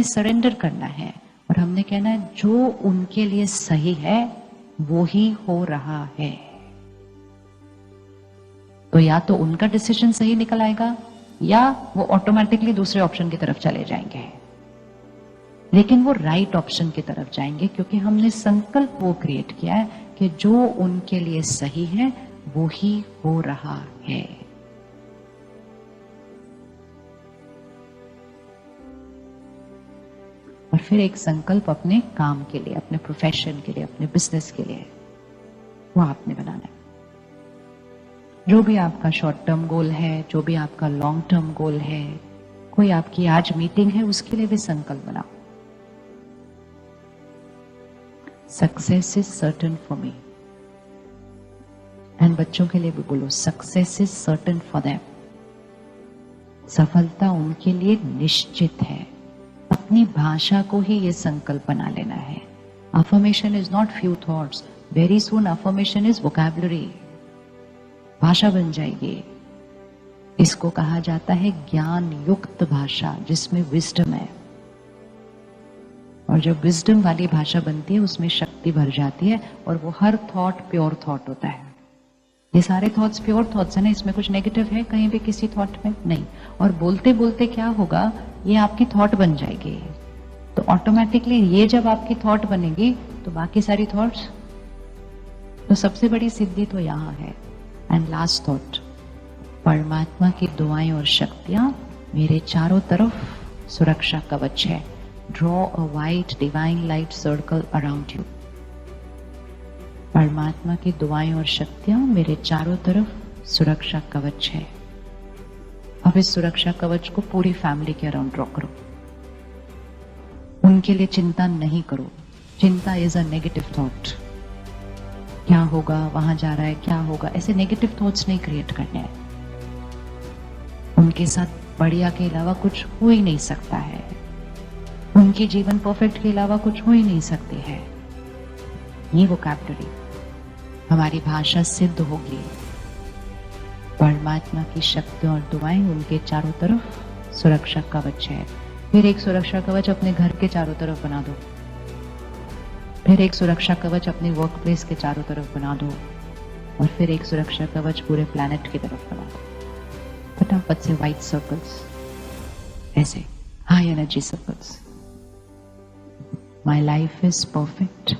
हमें सरेंडर करना है और हमने कहना है जो उनके लिए सही है वो ही हो रहा है। तो या तो उनका डिसीजन सही निकल आएगा या वो ऑटोमेटिकली दूसरे ऑप्शन की तरफ चले जाएंगे, लेकिन वो राइट ऑप्शन की तरफ जाएंगे क्योंकि हमने संकल्प वो क्रिएट किया है कि जो उनके लिए सही है वो ही हो रहा है। और फिर एक संकल्प अपने काम के लिए, अपने प्रोफेशन के लिए, अपने बिजनेस के लिए, वो आपने बनाना है। जो भी आपका शॉर्ट टर्म गोल है, जो भी आपका लॉन्ग टर्म गोल है, कोई आपकी आज मीटिंग है उसके लिए भी संकल्प बनाओ। Success is certain for me, and बच्चों के लिए भी बोलो success is certain for them. सफलता उनके लिए निश्चित है। अपनी भाषा को ही ये संकल्प बना लेना है। Affirmation is not few thoughts, very soon affirmation is vocabulary, भाषा बन जाएगी। इसको कहा जाता है ज्ञान युक्त भाषा, जिसमें विजडम है। और जब विजडम वाली भाषा बनती है उसमें शक्ति भर जाती है और वो हर थॉट प्योर थॉट होता है। ये सारे थॉट्स प्योर थॉट्स है ना, इसमें कुछ नेगेटिव है कहीं भी किसी थॉट में नहीं। और बोलते बोलते क्या होगा, ये आपकी थॉट बन जाएगी। तो ऑटोमेटिकली ये जब आपकी थॉट बनेगी तो बाकी सारी थॉट्स, तो सबसे बड़ी सिद्धि तो यहाँ है। एंड लास्ट थॉट, परमात्मा की दुआएं और शक्तियां मेरे चारों तरफ सुरक्षा कवच है। Draw a white divine light circle around you. परमात्मा की दुआएं और शक्तियां मेरे चारों तरफ सुरक्षा कवच है। अब इस सुरक्षा कवच को पूरी फैमिली के अराउंड ड्रॉ करो। उनके लिए चिंता नहीं करो। चिंता इज अ नेगेटिव थॉट। क्या होगा, वहां जा रहा है, क्या होगा, ऐसे नेगेटिव थॉट्स नहीं क्रिएट करने हैं। उनके साथ बढ़िया के अलावा कुछ हो ही नहीं सकता है। उनके जीवन परफेक्ट के अलावा कुछ हो ही नहीं सकती है। ये वोकैबुलरी हमारी भाषा सिद्ध होगी। परमात्मा की शक्ति और दुआएं उनके चारों तरफ सुरक्षा कवच है। फिर एक सुरक्षा कवच अपने घर के चारों तरफ बना दो। फिर एक सुरक्षा कवच अपने वर्क प्लेस के चारों तरफ बना दो। और फिर एक सुरक्षा कवच पूरे प्लैनेट की तरफ बना दो। फटाफट से व्हाइट सर्कल्स, ऐसे high energy circles. My life is perfect,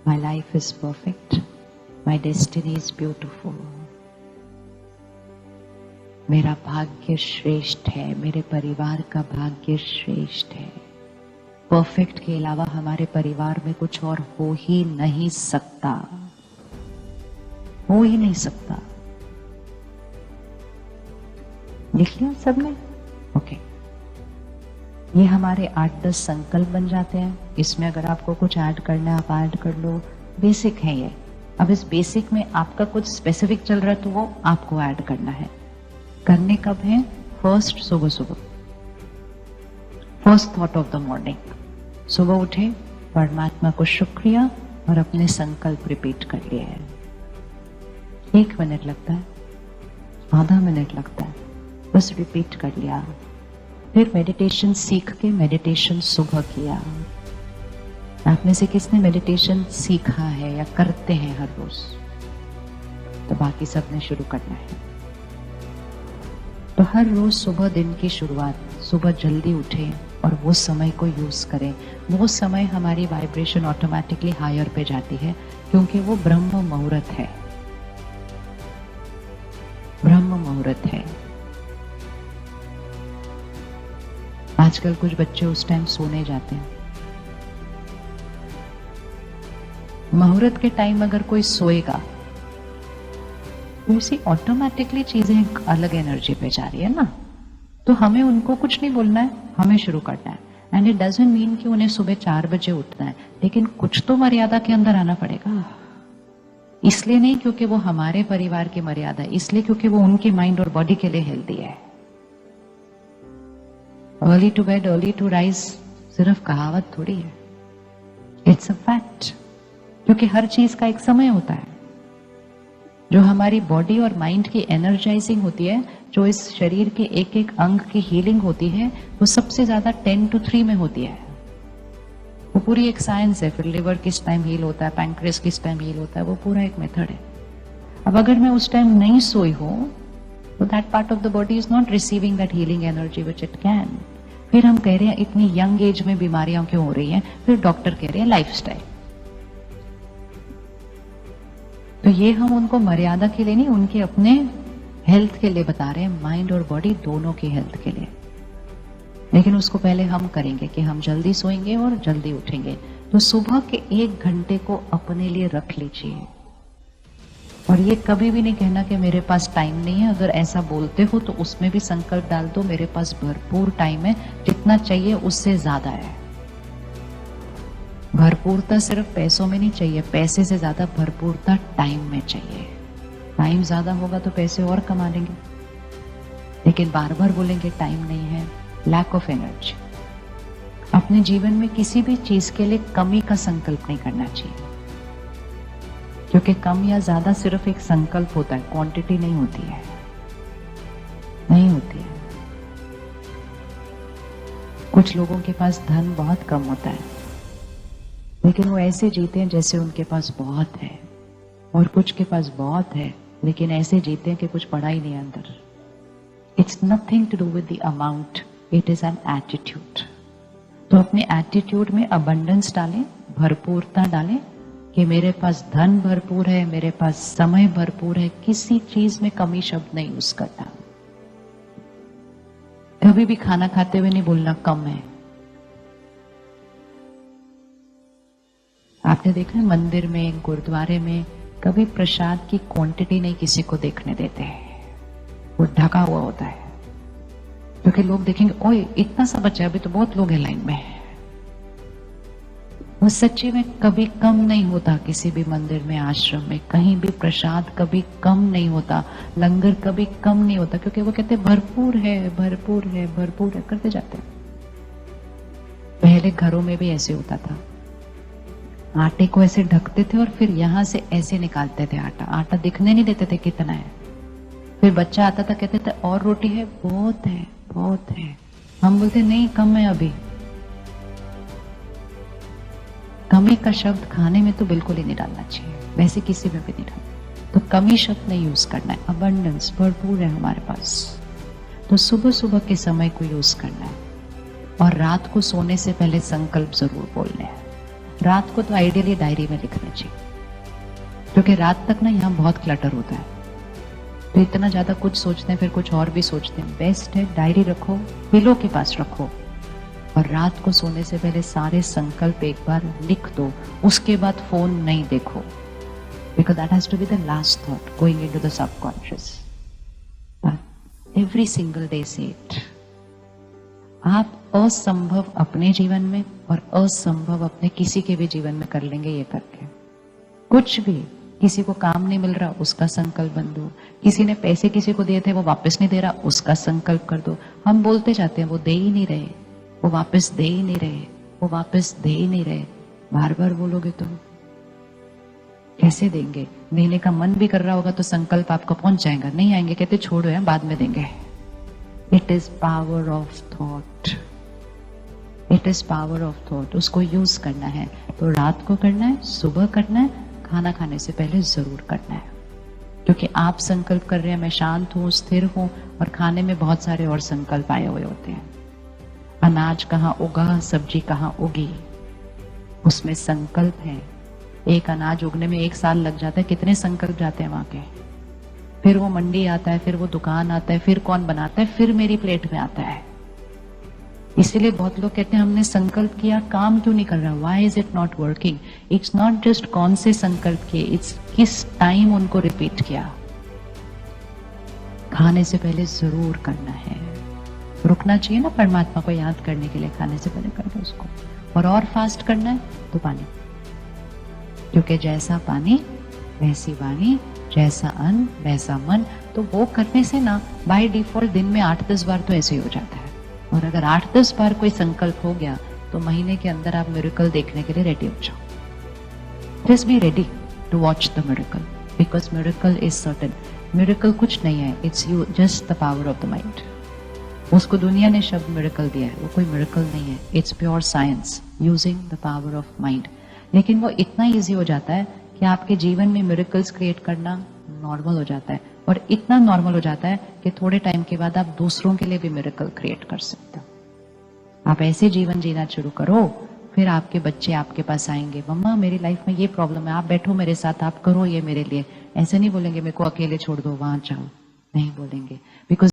my life is perfect, my destiny is beautiful. मेरा भाग्य श्रेष्ठ है, मेरे परिवार का भाग्य श्रेष्ठ है। परफेक्ट के अलावा हमारे परिवार में कुछ और हो ही नहीं सकता, हो ही नहीं सकता। लिख लिया सबने? ओके। ये हमारे 8-10 संकल्प बन जाते हैं। इसमें अगर आपको कुछ ऐड करना है आप ऐड कर लो। बेसिक है ये। अब इस बेसिक में आपका कुछ स्पेसिफिक चल रहा है तो वो आपको ऐड करना है। करने कब है? फर्स्ट सुबह सुबह, first thought of the morning. सुबह उठे, परमात्मा को शुक्रिया और अपने संकल्प रिपीट कर लिए हैं। 1 मिनट लगता है, आधा मिनट लगता है, बस रिपीट कर लिया। फिर मेडिटेशन सीख के मेडिटेशन सुबह किया। आप में से किसने मेडिटेशन सीखा है या करते हैं हर रोज? तो बाकी सबने शुरू करना है। तो हर रोज सुबह दिन की शुरुआत, सुबह जल्दी उठे और वो समय को यूज करें। वो समय हमारी वाइब्रेशन ऑटोमेटिकली हायर पे जाती है क्योंकि वो ब्रह्म मुहूर्त है। ब्रह्म मुहूर्त है। आजकल कुछ बच्चे उस टाइम सोने जाते हैं। मुहूर्त के टाइम अगर कोई सोएगा तो उसी ऑटोमेटिकली चीजें एक अलग एनर्जी पे जा रही है ना। तो हमें उनको कुछ नहीं बोलना है, हमें शुरू करना है। एंड इट डजंट मीन कि उन्हें सुबह 4 बजे उठना है, लेकिन कुछ तो मर्यादा के अंदर आना पड़ेगा। इसलिए नहीं क्योंकि वो हमारे परिवार की मर्यादा है, इसलिए क्योंकि वो उनके माइंड और बॉडी के लिए हेल्दी है। Early to bed early to rise सिर्फ कहावत थोड़ी है, इट्स अ फैक्ट। क्योंकि हर चीज का एक समय होता है। जो हमारी बॉडी और माइंड की एनर्जाइजिंग होती है, जो इस शरीर के एक एक अंग की हीलिंग होती है, वो सबसे ज्यादा 10 to 3 में होती है। वो पूरी एक साइंस है। फिर लिवर किस टाइम हील होता है, पैंक्रियास किस टाइम हील होता है, वो पूरा एक मेथड है। अब अगर मैं उस टाइम नहीं सोई हूं तो that part of the body is not receiving that healing energy which it can. फिर हम कह रहे हैं इतनी यंग एज में बीमारियां क्यों हो रही हैं, फिर डॉक्टर कह रहे हैं लाइफस्टाइल। तो ये हम उनको मर्यादा के लिए नहीं, उनके अपने हेल्थ के लिए बता रहे हैं, माइंड और बॉडी दोनों की हेल्थ के लिए। लेकिन उसको पहले हम करेंगे कि हम जल्दी सोएंगे और जल्दी उठेंगे। तो सुबह के 1 घंटे को अपने लिए रख लीजिए। और ये कभी भी नहीं कहना कि मेरे पास टाइम नहीं है। अगर ऐसा बोलते हो तो उसमें भी संकल्प डाल दो, मेरे पास भरपूर टाइम है, जितना चाहिए उससे ज्यादा है। भरपूरता सिर्फ पैसों में नहीं चाहिए, पैसे से ज्यादा भरपूरता टाइम में चाहिए। टाइम ज्यादा होगा तो पैसे और कमा लेंगे, लेकिन बार बार बोलेंगे टाइम नहीं है, लैक ऑफ एनर्जी। अपने जीवन में किसी भी चीज के लिए कमी का संकल्प नहीं करना चाहिए, क्योंकि कम या ज्यादा सिर्फ एक संकल्प होता है, क्वांटिटी नहीं होती है, नहीं होती है। कुछ लोगों के पास धन बहुत कम होता है, लेकिन वो ऐसे जीते हैं जैसे उनके पास बहुत है, और कुछ के पास बहुत है लेकिन ऐसे जीते हैं कि कुछ पड़ा ही नहीं अंदर। It's nothing to do with the amount, it is an attitude. तो अपने एटीट्यूड में अबंडेंस डालें, भरपूरता डालें कि मेरे पास धन भरपूर है, मेरे पास समय भरपूर है, किसी चीज में कमी शब्द नहीं यूज करता। कभी भी खाना खाते हुए नहीं बोलना कम है। आपने देखा है मंदिर में, गुरुद्वारे में कभी प्रसाद की क्वांटिटी नहीं किसी को देखने देते हैं, वो ढका हुआ होता है, क्योंकि लोग देखेंगे ओए इतना सा बचा, अभी तो बहुत लोग हैं लाइन में। वो सच्ची में कभी कम नहीं होता, किसी भी मंदिर में, आश्रम में, कहीं भी प्रसाद कभी कम नहीं होता, लंगर कभी कम नहीं होता, क्योंकि वो कहते भरपूर है, भरपूर है, भरपूर है, करते जाते हैं। पहले घरों में भी ऐसे होता था, आटे को ऐसे ढकते थे और फिर यहां से ऐसे निकालते थे आटा, आटा दिखने नहीं देते थे कितना है। फिर बच्चा आता था, कहते थे और रोटी है, बहुत है, बहुत है। हम बोलते नहीं कम है अभी। कमी का शब्द खाने में तो बिल्कुल ही नहीं डालना चाहिए, वैसे किसी में भी नहीं डालना। तो कमी शब्द नहीं यूज करना है, अबंडेंस, भरपूर है हमारे पास। तो सुबह सुबह के समय को यूज करना है, और रात को सोने से पहले संकल्प जरूर बोलने हैं। रात को तो आइडियली डायरी में लिखना चाहिए, क्योंकि रात तक ना यहाँ बहुत क्लटर होता है, तो इतना ज्यादा कुछ सोचते हैं, फिर कुछ और भी सोचते हैं। बेस्ट है डायरी रखो, पिलो के पास रखो, और रात को सोने से पहले सारे संकल्प एक बार लिख दो। उसके बाद फोन नहीं देखो, because that has to be the last thought going into the subconscious. Every single day से इट। आप असंभव अपने जीवन में और असंभव अपने किसी के भी जीवन में कर लेंगे ये करके। कुछ भी, किसी को काम नहीं मिल रहा, उसका संकल्प बन दो। किसी ने पैसे किसी को दिए थे, वो वापस नहीं दे रहा, उसका संकल्प कर दो। हम बोलते जाते हैं वो दे ही नहीं रहे, वो वापस दे ही नहीं रहे, वो वापस दे ही नहीं रहे। बार बार बोलोगे तो कैसे देंगे? देने का मन भी कर रहा होगा तो संकल्प आपको पहुंच जाएगा, नहीं आएंगे कहते छोड़ो है बाद में देंगे। It is power of thought, it is power of thought. उसको यूज करना है तो रात को करना है, सुबह करना है, खाना खाने से पहले जरूर करना है। क्योंकि आप संकल्प कर रहे हैं मैं शांत हूं, स्थिर हूं, और खाने में बहुत सारे और संकल्प आए हुए होते हैं। अनाज कहाँ उगा, सब्जी कहाँ उगी, उसमें संकल्प है। एक अनाज उगने में 1 साल लग जाता है, कितने संकल्प जाते हैं वहां के। फिर वो मंडी आता है, फिर वो दुकान आता है, फिर कौन बनाता है, फिर मेरी प्लेट में आता है। इसीलिए बहुत लोग कहते हैं हमने संकल्प किया, काम क्यों नहीं कर रहा, why is it not working. It's not just कौन से संकल्प किए, इट्स किस टाइम उनको रिपीट किया। खाने से पहले जरूर करना है, रुकना चाहिए ना परमात्मा को याद करने के लिए, खाने से पहले कर दो उसको। और फास्ट करना है तो पानी, क्योंकि जैसा पानी वैसी वाणी, जैसा अन्न वैसा मन। तो वो करने से ना बाय डिफॉल्ट दिन में 8-10 बार तो ऐसे ही हो जाता है। और अगर 8-10 बार कोई संकल्प हो गया तो महीने के अंदर आप मिरेकल देखने के लिए रेडी हो जाओ। Just be ready to watch the miracle. Because miracle is certain. Miracle कुछ नहीं है, it's you just the power of the mind. उसको दुनिया ने शब्द मिरेकल दिया है, वो कोई मिरेकल नहीं है. It's pure science using the power of mind. लेकिन वो इतना ईजी हो जाता है कि आपके जीवन में मिरेकल्स क्रिएट करना नॉर्मल हो जाता है. और इतना नॉर्मल हो जाता है कि थोड़े टाइम के बाद आप दूसरों के लिए भी मिरेकल क्रिएट कर सकते हो. आप ऐसे जीवन जीना शुरू करो, फिर आपके बच्चे आपके पास आएंगे, मम्मा मेरी लाइफ में ये प्रॉब्लम है, आप बैठो मेरे साथ, आप करो ये मेरे लिए. ऐसे नहीं बोलेंगे मेरे को अकेले छोड़ दो, वहां जाओ. नहीं बोलेंगे. बिकॉज